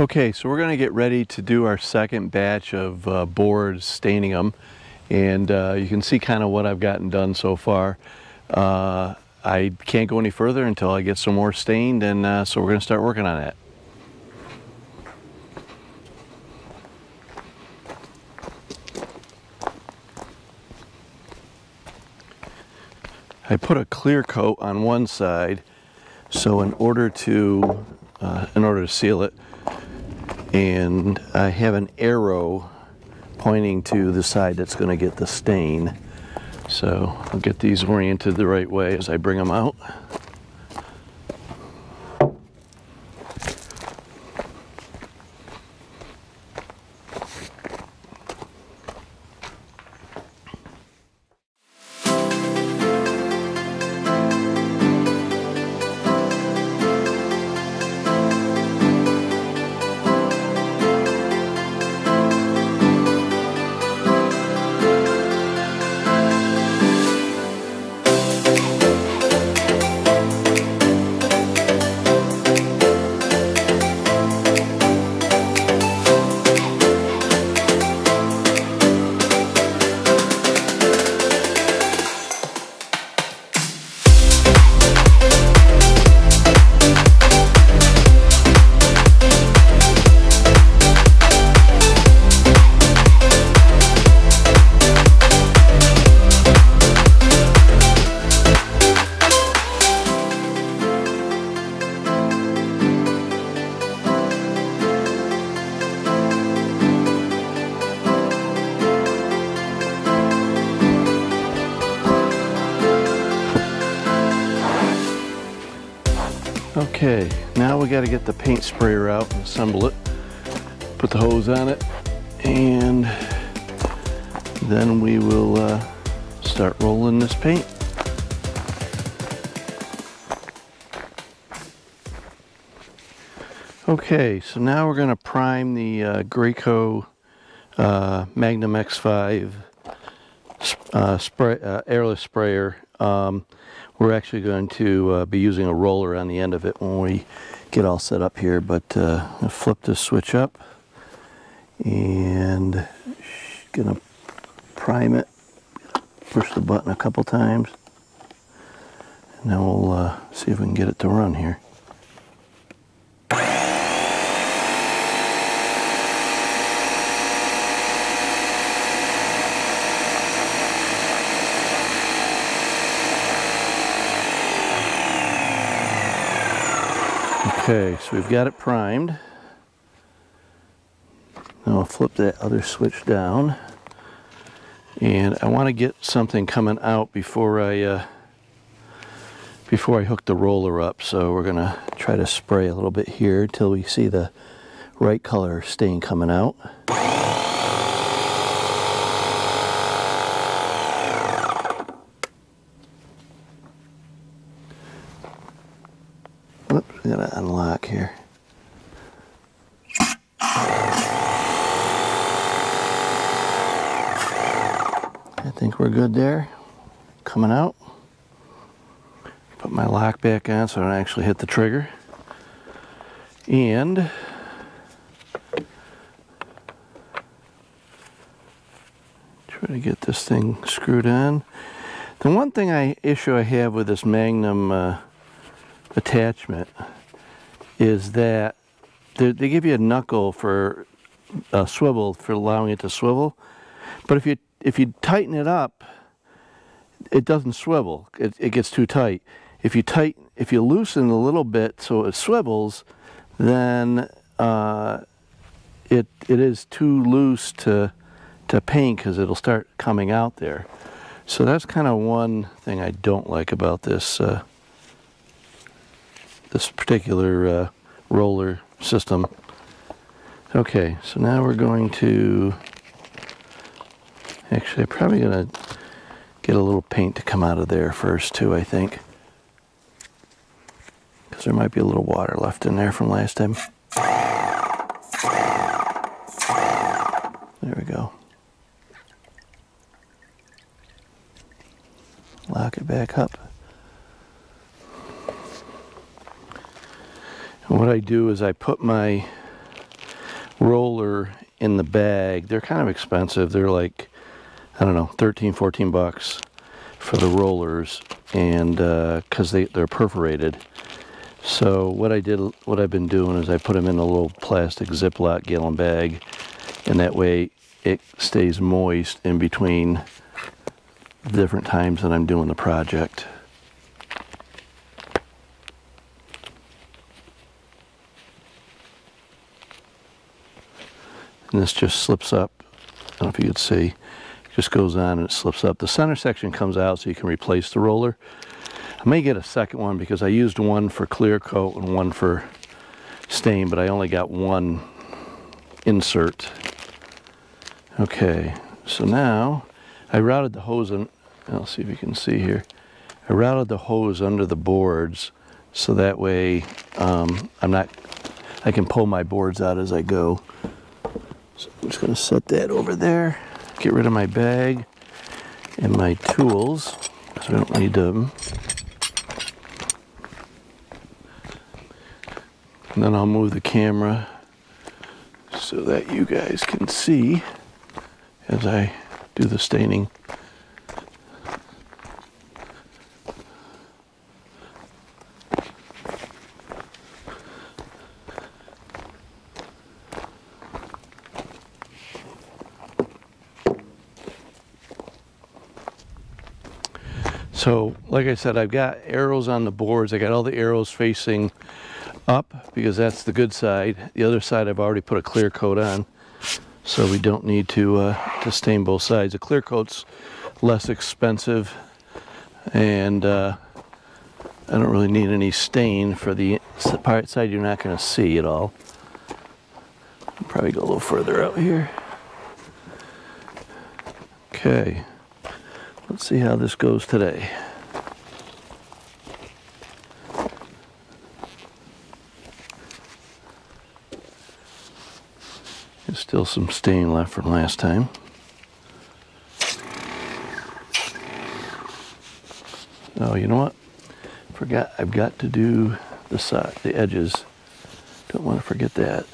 Okay, so we're going to get ready to do our second batch of boards, staining them, and you can see kind of what I've gotten done so far. I can't go any further until I get some more stained, and so we're going to start working on that. I put a clear coat on one side, so in order to seal it, and I have an arrow pointing to the side that's going to get the stain. So I'll get these oriented the right way as I bring them out. Okay, now we got to get the paint sprayer out and assemble it. Put the hose on it, and then we will start rolling this paint. Okay, so now we're going to prime the Graco Magnum X5 airless sprayer. We're actually going to be using a roller on the end of it when we get all set up here, but I'll flip this switch up and gonna prime it, push the button a couple times, and then we'll see if we can get it to run here. Okay, so we've got it primed. Now I'll flip that other switch down, and I want to get something coming out before I hook the roller up. So we're gonna try to spray a little bit here till we see the right color stain coming out. Whoops, we gotta unlock here. I think we're good there. Coming out. Put my lock back on so I don't actually hit the trigger. And try to get this thing screwed on. The one issue I have with this Magnum attachment is that they give you a knuckle for a swivel, for allowing it to swivel, but if you tighten it up, it doesn't swivel. It gets too tight. If you loosen a little bit so it swivels, then it is too loose to paint, because it'll start coming out there. So that's kind of one thing I don't like about this this particular roller system. Okay, so now we're going to, actually I'm probably going to get a little paint to come out of there first too, I think, because there might be a little water left in there from last time. There we go. Lock it back up. And what I do is I put my roller in the bag. They're kind of expensive. They're like, I don't know, 13, 14 bucks for the rollers, and because they're perforated. So what I've been doing is I put them in a little plastic Ziploc gallon bag, and that way it stays moist in between the different times that I'm doing the project. And this just slips up. I don't know if you could see. It just goes on and it slips up. The center section comes out so you can replace the roller. I may get a second one because I used one for clear coat and one for stain, but I only got one insert. Okay, so now I routed the hose in. I'll see if you can see here. I routed the hose under the boards so that way I can pull my boards out as I go. So I'm just going to set that over there, get rid of my bag and my tools because I don't need them. And then I'll move the camera so that you guys can see as I do the staining. So, like I said, I've got arrows on the boards. I got all the arrows facing up because that's the good side. The other side I've already put a clear coat on, so we don't need to stain both sides. The clear coat's less expensive, and I don't really need any stain for the part side you're not going to see at all. I'll probably go a little further out here. Okay. Let's see how this goes today. There's still some stain left from last time. Oh, you know what? Forgot, I've got to do the side, the edges. Don't want to forget that.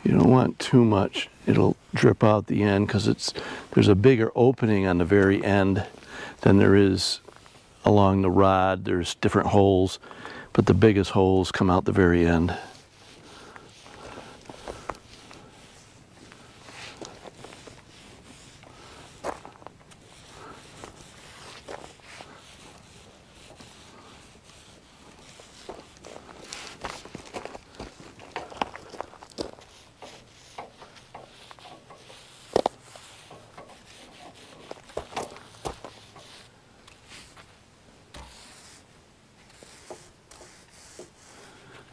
You don't want too much. It'll drip out the end because there's a bigger opening on the very end than there is along the rod. There's different holes, but the biggest holes come out the very end.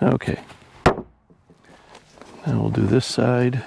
Okay, now we'll do this side.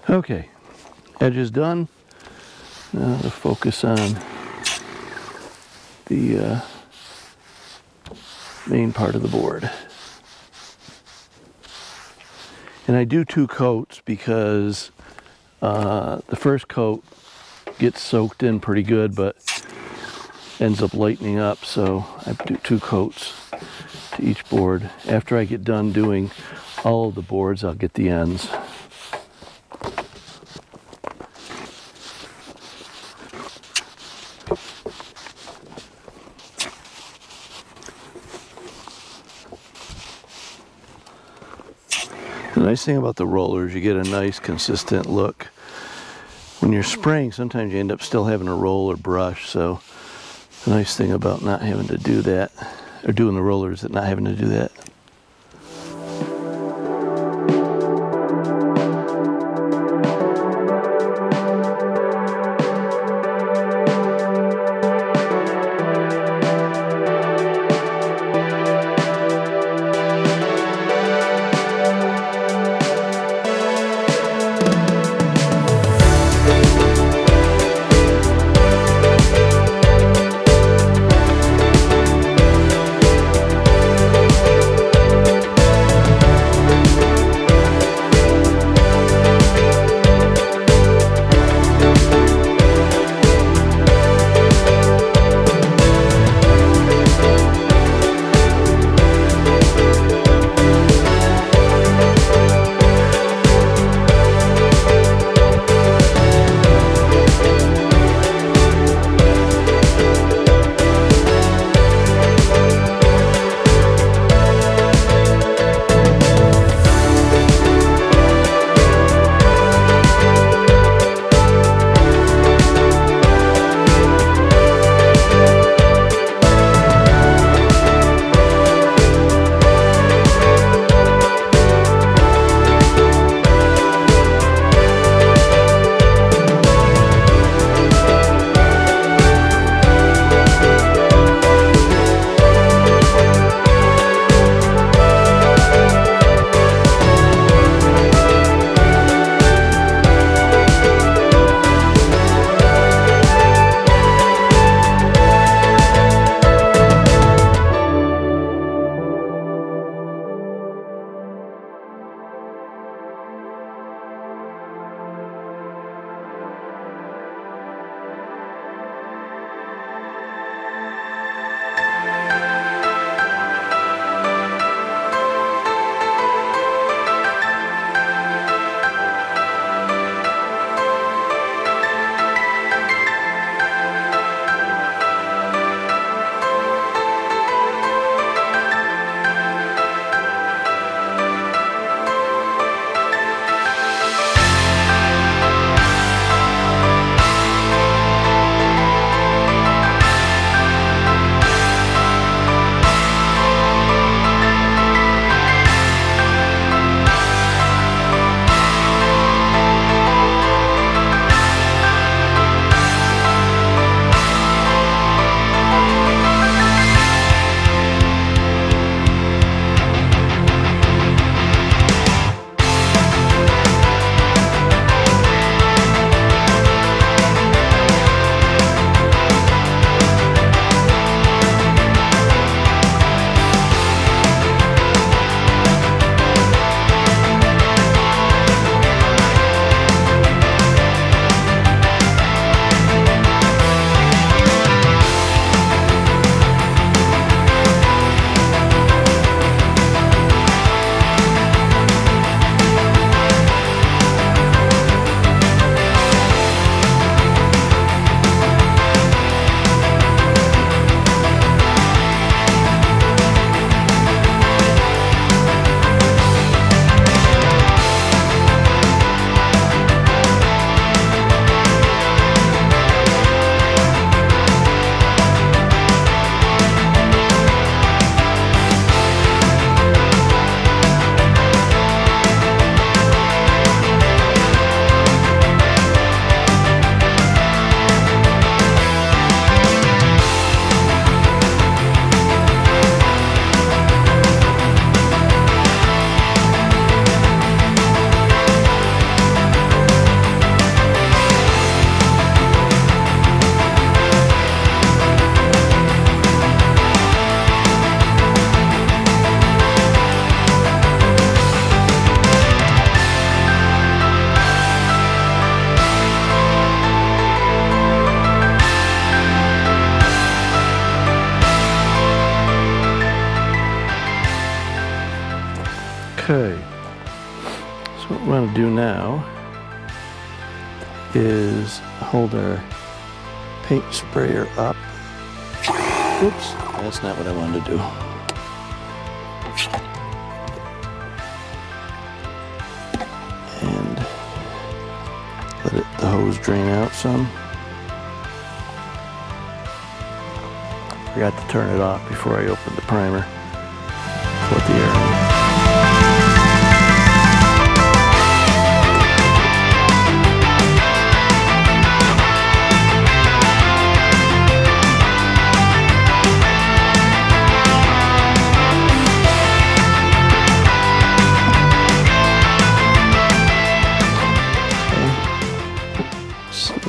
Okay, edge is done. Now to focus on the main part of the board. And I do 2 coats because the first coat gets soaked in pretty good, but ends up lightening up. So I do 2 coats to each board. After I get done doing all of the boards, I'll get the ends. The nice thing about the rollers, you get a nice consistent look. When you're spraying, sometimes you end up still having to roll or brush, so the nice thing about not having to do that, or doing the rollers, is not having to do that. want to do now is hold our paint sprayer up. Oops, that's not what I wanted to do. And let the hose drain out some. Forgot to turn it off before I opened the primer. Let the air in.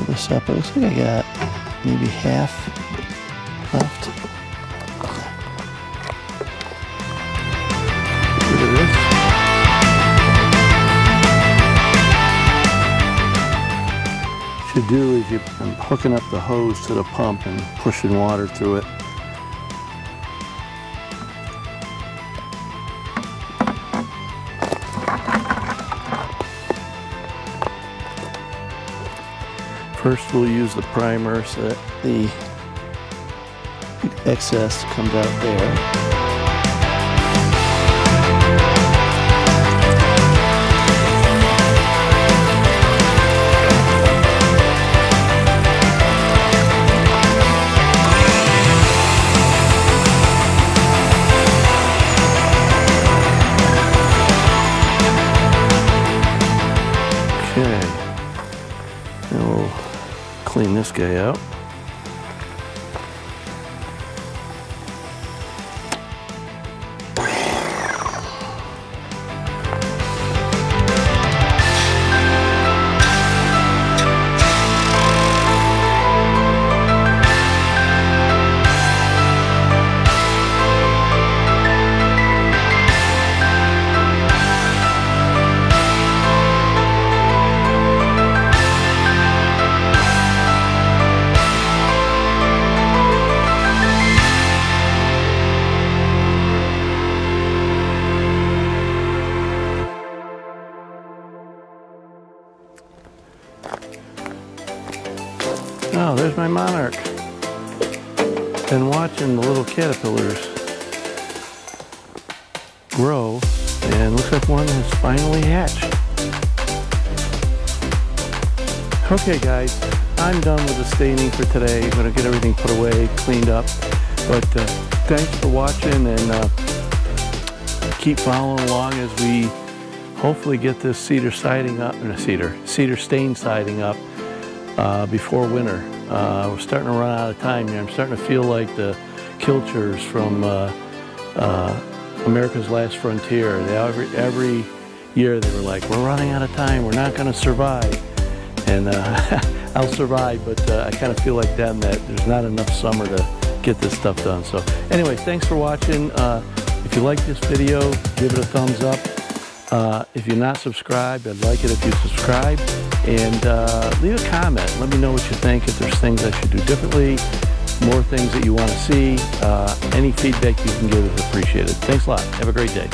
This up. It looks like I got maybe half left. Get rid of this. What you do is I'm hooking up the hose to the pump and pushing water through it. First we'll use the primer so that the excess comes out there. Okay, now we'll clean this guy out. Oh, there's my monarch. Been watching the little caterpillars grow, and looks like one has finally hatched. Okay guys, I'm done with the staining for today. I'm going to get everything put away, cleaned up. But thanks for watching, and keep following along as we hopefully get this cedar siding up, cedar stain siding up before winter. We're starting to run out of time here. I'm starting to feel like the Kilchers from America's Last Frontier. Every year they were like, we're running out of time, we're not going to survive. And I'll survive, but I kind of feel like them, that there's not enough summer to get this stuff done. So anyway, thanks for watching. If you like this video, give it a thumbs up. If you're not subscribed, I'd like it if you subscribe. And leave a comment. Let me know what you think, if there's things I should do differently, more things that you want to see. Any feedback you can give is appreciated. Thanks a lot. Have a great day.